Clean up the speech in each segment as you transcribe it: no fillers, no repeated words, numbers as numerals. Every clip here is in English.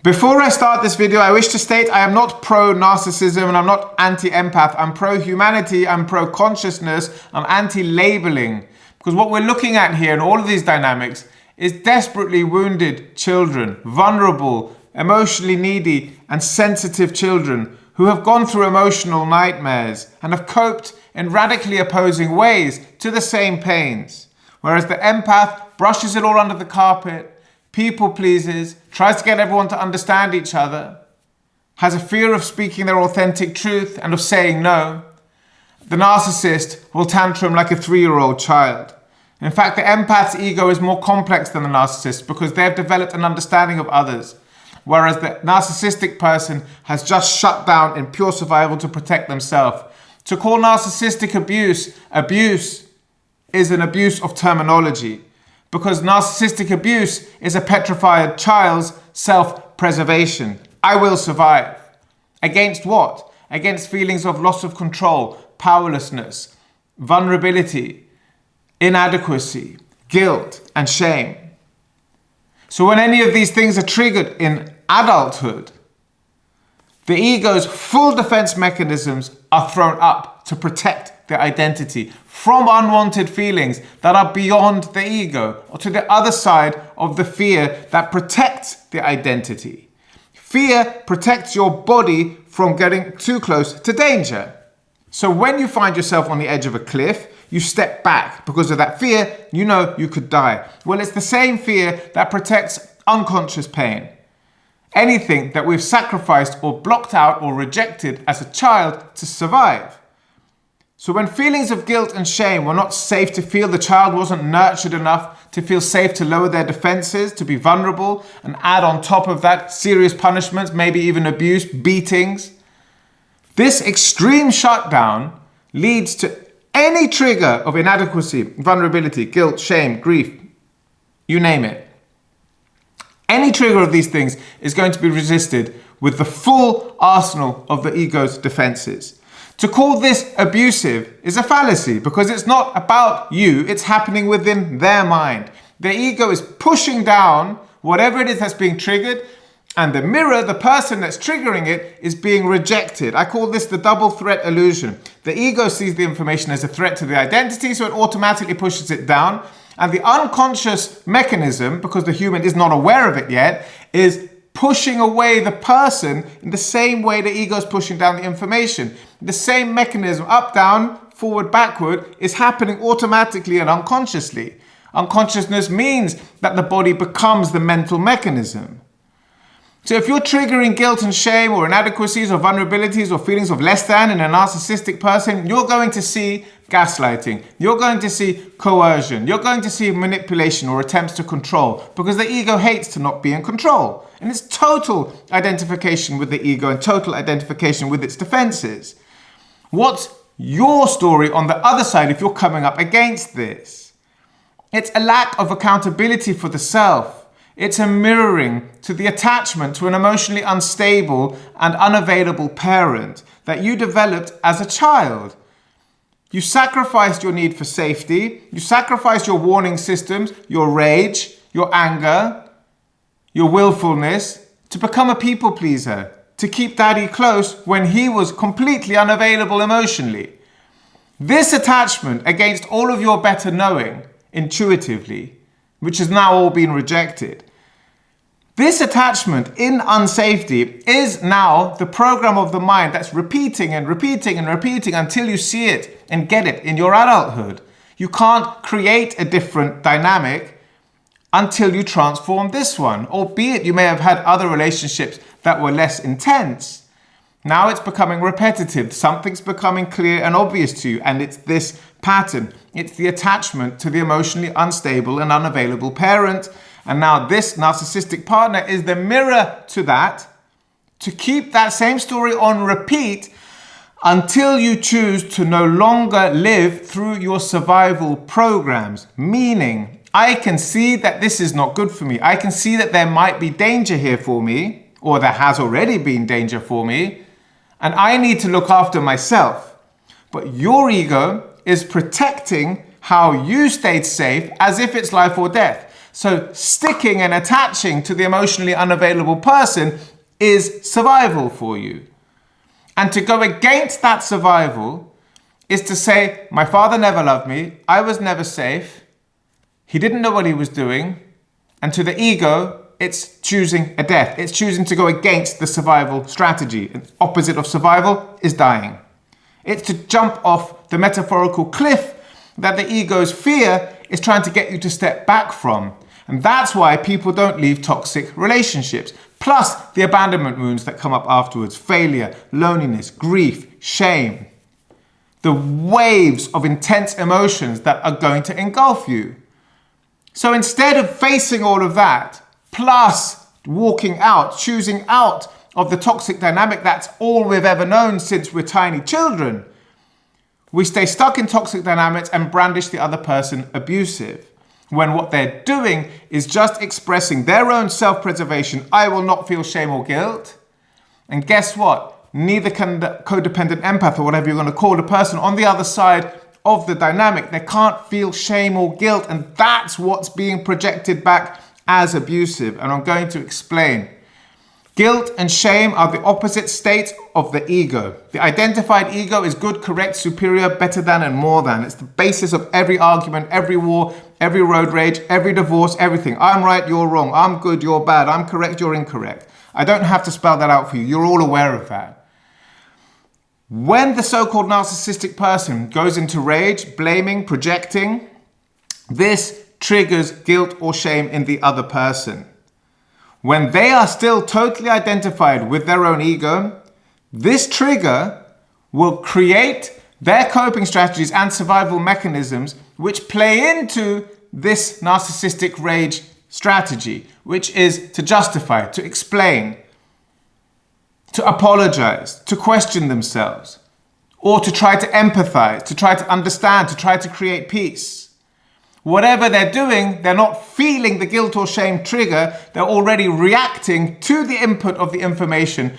Before I start this video, I wish to state I am not pro-narcissism and I'm not anti-empath. I'm pro-humanity, I'm pro-consciousness, I'm anti-labeling. Because what we're looking at here in all of these dynamics is desperately wounded children, vulnerable, emotionally needy and sensitive children who have gone through emotional nightmares and have coped in radically opposing ways to the same pains. Whereas the empath brushes it all under the carpet, people pleases, tries to get everyone to understand each other, has a fear of speaking their authentic truth and of saying no. The narcissist will tantrum like a 3-year-old child. In fact, the empath's ego is more complex than the narcissist because they've developed an understanding of others, whereas the narcissistic person has just shut down in pure survival to protect themselves. To call narcissistic abuse, abuse is an abuse of terminology, because narcissistic abuse is a petrified child's self-preservation. I will survive. Against what? Against feelings of loss of control, powerlessness, vulnerability, inadequacy, guilt, and shame. So when any of these things are triggered in adulthood, the ego's full defense mechanisms are thrown up to protect their identity from unwanted feelings that are beyond the ego or to the other side of the fear that protects the identity. Fear protects your body from getting too close to danger. So when you find yourself on the edge of a cliff, you step back because of that fear. You know you could die. Well, it's the same fear that protects unconscious pain. Anything that we've sacrificed or blocked out or rejected as a child to survive. So when feelings of guilt and shame were not safe to feel, the child wasn't nurtured enough to feel safe to lower their defenses, to be vulnerable, and add on top of that serious punishments, maybe even abuse, beatings. This extreme shutdown leads to any trigger of inadequacy, vulnerability, guilt, shame, grief, you name it. Any trigger of these things is going to be resisted with the full arsenal of the ego's defenses. To call this abusive is a fallacy because it's not about you, it's happening within their mind. The ego is pushing down whatever it is that's being triggered, and the mirror, the person that's triggering it, is being rejected. I call this the double threat illusion. The ego sees the information as a threat to the identity, so it automatically pushes it down. And the unconscious mechanism, because the human is not aware of it yet, is pushing away the person in the same way the ego is pushing down the information. The same mechanism, up, down, forward, backward, is happening automatically and unconsciously. Unconsciousness means that the body becomes the mental mechanism. So if you're triggering guilt and shame or inadequacies or vulnerabilities or feelings of less than in a narcissistic person, you're going to see gaslighting. You're going to see coercion. You're going to see manipulation or attempts to control because the ego hates to not be in control. And it's total identification with the ego and total identification with its defenses. What's your story on the other side if you're coming up against this? It's a lack of accountability for the self. It's a mirroring to the attachment to an emotionally unstable and unavailable parent that you developed as a child. You sacrificed your need for safety. You sacrificed your warning systems, your rage, your anger, your willfulness to become a people pleaser, to keep daddy close when he was completely unavailable emotionally. This attachment against all of your better knowing intuitively, which has now all been rejected. This attachment in unsafety is now the program of the mind that's repeating and repeating and repeating until you see it and get it in your adulthood. You can't create a different dynamic until you transform this one, albeit you may have had other relationships that were less intense. Now it's becoming repetitive. Something's becoming clear and obvious to you, and it's this pattern. It's the attachment to the emotionally unstable and unavailable parent. And now this narcissistic partner is the mirror to that, to keep that same story on repeat until you choose to no longer live through your survival programs. Meaning, I can see that this is not good for me. I can see that there might be danger here for me, or there has already been danger for me, and I need to look after myself. But your ego is protecting how you stayed safe as if it's life or death. So sticking and attaching to the emotionally unavailable person is survival for you. And to go against that survival is to say, my father never loved me, I was never safe, he didn't know what he was doing, and to the ego, it's choosing a death. It's choosing to go against the survival strategy. And opposite of survival is dying. It's to jump off the metaphorical cliff that the ego's fear is trying to get you to step back from. And that's why people don't leave toxic relationships. Plus the abandonment wounds that come up afterwards, failure, loneliness, grief, shame. The waves of intense emotions that are going to engulf you. So instead of facing all of that, plus walking out, choosing out of the toxic dynamic that's all we've ever known since we're tiny children, we stay stuck in toxic dynamics and brandish the other person abusive. When what they're doing is just expressing their own self-preservation. I will not feel shame or guilt. And guess what? Neither can the codependent empath, or whatever you're going to call the person on the other side of the dynamic. They can't feel shame or guilt, and that's what's being projected back as abusive. And I'm going to explain. Guilt and shame are the opposite states of the ego. The identified ego is good, correct, superior, better than, and more than. It's the basis of every argument, every war, every road rage, every divorce, everything. I'm right, you're wrong. I'm good, you're bad. I'm correct, you're incorrect. I don't have to spell that out for you. You're all aware of that. When the so-called narcissistic person goes into rage, blaming, projecting, this triggers guilt or shame in the other person. When they are still totally identified with their own ego, this trigger will create their coping strategies and survival mechanisms which play into this narcissistic rage strategy, which is to justify, to explain, to apologize, to question themselves, or to try to empathize, to try to understand, to try to create peace. Whatever they're doing, they're not feeling the guilt or shame trigger. They're already reacting to the input of the information.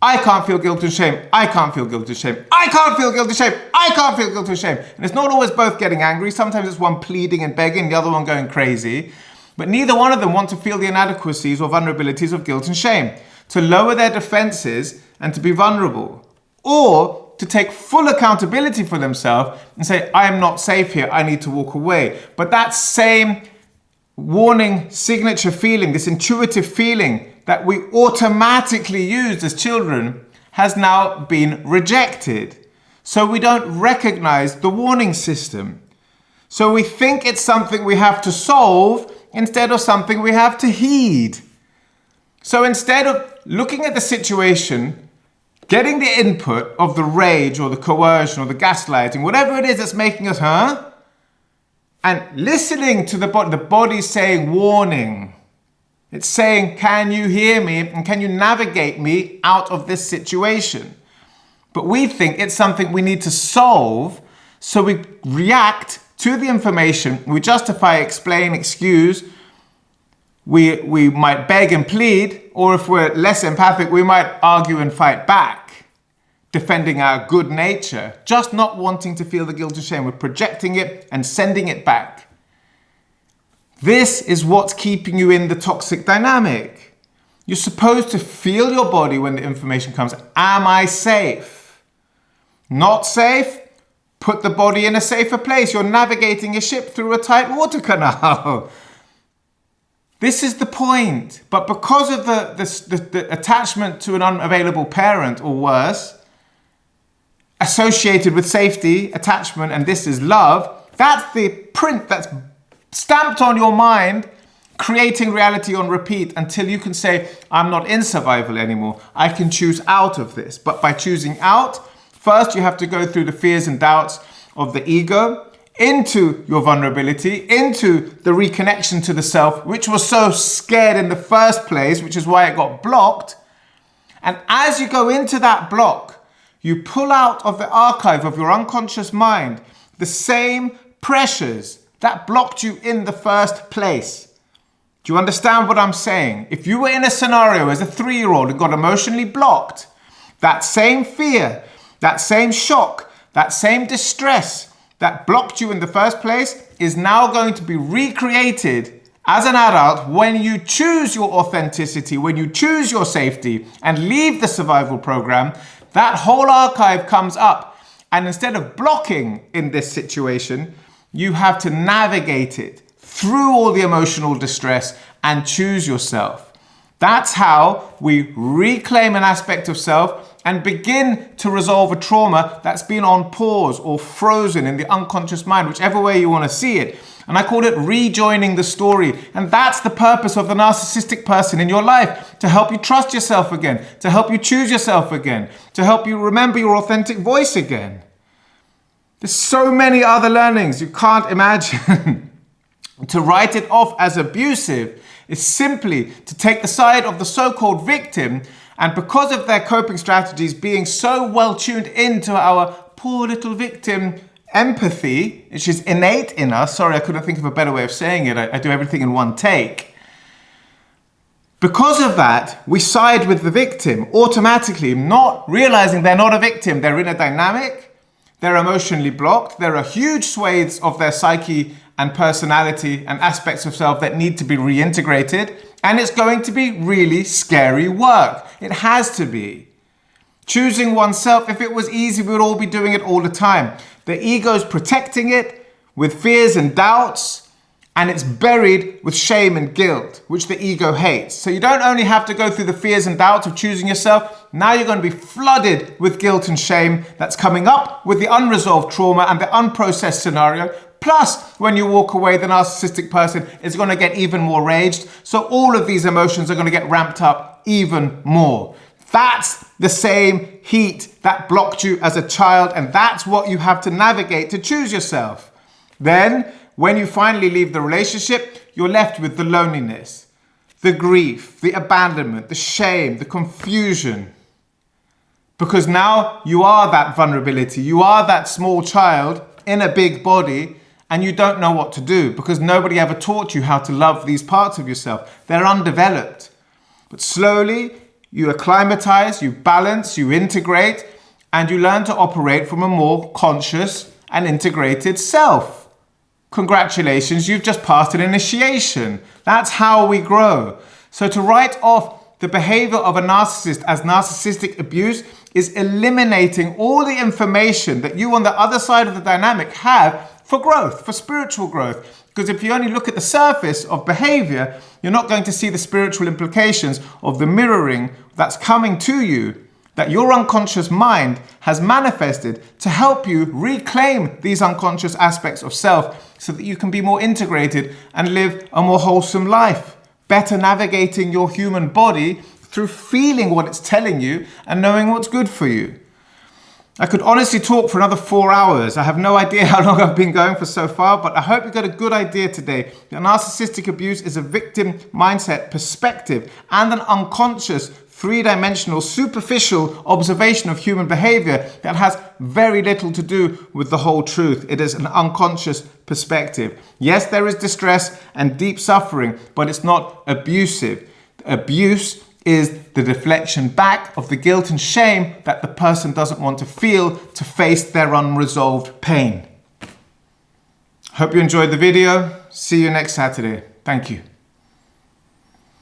I can't feel guilt or shame. I can't feel guilt or shame. I can't feel guilt or shame. I can't feel guilt or shame. And it's not always both getting angry. Sometimes it's one pleading and begging, the other one going crazy. But neither one of them want to feel the inadequacies or vulnerabilities of guilt and shame. To lower their defenses and to be vulnerable. Or to take full accountability for themselves and say, I am not safe here, I need to walk away. But that same warning signature feeling, this intuitive feeling that we automatically used as children has now been rejected. So we don't recognize the warning system. So we think it's something we have to solve instead of something we have to heed. So instead of looking at the situation, getting the input of the rage or the coercion or the gaslighting, whatever it is that's making us, and listening to the body saying warning. It's saying, can you hear me and can you navigate me out of this situation? But we think it's something we need to solve, so we react to the information, we justify, explain, excuse, we might beg and plead, or if we're less empathic, we might argue and fight back, defending our good nature, just not wanting to feel the guilt or shame. We're projecting it and sending it back. This is what's keeping you in the toxic dynamic. You're supposed to feel your body when the information comes. Am I safe? Not safe? Put the body in a safer place. You're navigating a ship through a tight water canal. This is the point. But because of the attachment to an unavailable parent or worse, associated with safety, attachment, and this is love, that's the print that's stamped on your mind, creating reality on repeat until you can say, I'm not in survival anymore. I can choose out of this. But by choosing out, first you have to go through the fears and doubts of the ego, into your vulnerability, into the reconnection to the self, which was so scared in the first place, which is why it got blocked. And as you go into that block, you pull out of the archive of your unconscious mind the same pressures that blocked you in the first place. Do you understand what I'm saying? If you were in a scenario as a 3-year-old and got emotionally blocked, that same fear, that same shock, that same distress that blocked you in the first place is now going to be recreated As an adult, when you choose your authenticity, when you choose your safety and leave the survival program, that whole archive comes up. And instead of blocking in this situation, you have to navigate it through all the emotional distress and choose yourself. That's how we reclaim an aspect of self and begin to resolve a trauma that's been on pause or frozen in the unconscious mind, whichever way you want to see it. And I call it rejoining the story. And that's the purpose of the narcissistic person in your life, to help you trust yourself again, to help you choose yourself again, to help you remember your authentic voice again. There's so many other learnings you can't imagine. To write it off as abusive is simply to take the side of the so-called victim, and because of their coping strategies being so well tuned into our poor little victim empathy, which is innate in us. Sorry, I couldn't think of a better way of saying it. I do everything in one take. Because of that, we side with the victim automatically, not realizing they're not a victim. They're in a dynamic, they're emotionally blocked, there are huge swathes of their psyche and personality and aspects of self that need to be reintegrated, and it's going to be really scary work. It has to be. Choosing oneself, if it was easy, we would all be doing it all the time. The ego's protecting it with fears and doubts, and it's buried with shame and guilt, which the ego hates. So you don't only have to go through the fears and doubts of choosing yourself, now you're going to be flooded with guilt and shame that's coming up with the unresolved trauma and the unprocessed scenario. Plus, when you walk away, the narcissistic person is going to get even more raged. So all of these emotions are going to get ramped up even more. That's the same heat that blocked you as a child, and that's what you have to navigate to choose yourself. Then, when you finally leave the relationship, you're left with the loneliness, the grief, the abandonment, the shame, the confusion. Because now you are that vulnerability, you are that small child in a big body, and you don't know what to do because nobody ever taught you how to love these parts of yourself. They're undeveloped. But slowly, you acclimatize, you balance, you integrate, and you learn to operate from a more conscious and integrated self. Congratulations, you've just passed an initiation. That's how we grow. So to write off the behavior of a narcissist as narcissistic abuse is eliminating all the information that you on the other side of the dynamic have for growth, for spiritual growth. Because if you only look at the surface of behavior, you're not going to see the spiritual implications of the mirroring that's coming to you, that your unconscious mind has manifested to help you reclaim these unconscious aspects of self so that you can be more integrated and live a more wholesome life, better navigating your human body through feeling what it's telling you and knowing what's good for you. I could honestly talk for another 4 hours. I have no idea how long I've been going for so far, but I hope you got a good idea today that narcissistic abuse is a victim mindset perspective and an unconscious, three-dimensional, superficial observation of human behavior that has very little to do with the whole truth. It is an unconscious perspective. Yes, there is distress and deep suffering, but it's not abusive. Abuse is the deflection back of the guilt and shame that the person doesn't want to feel to face their unresolved pain. Hope you enjoyed the video. See you next Saturday. Thank you.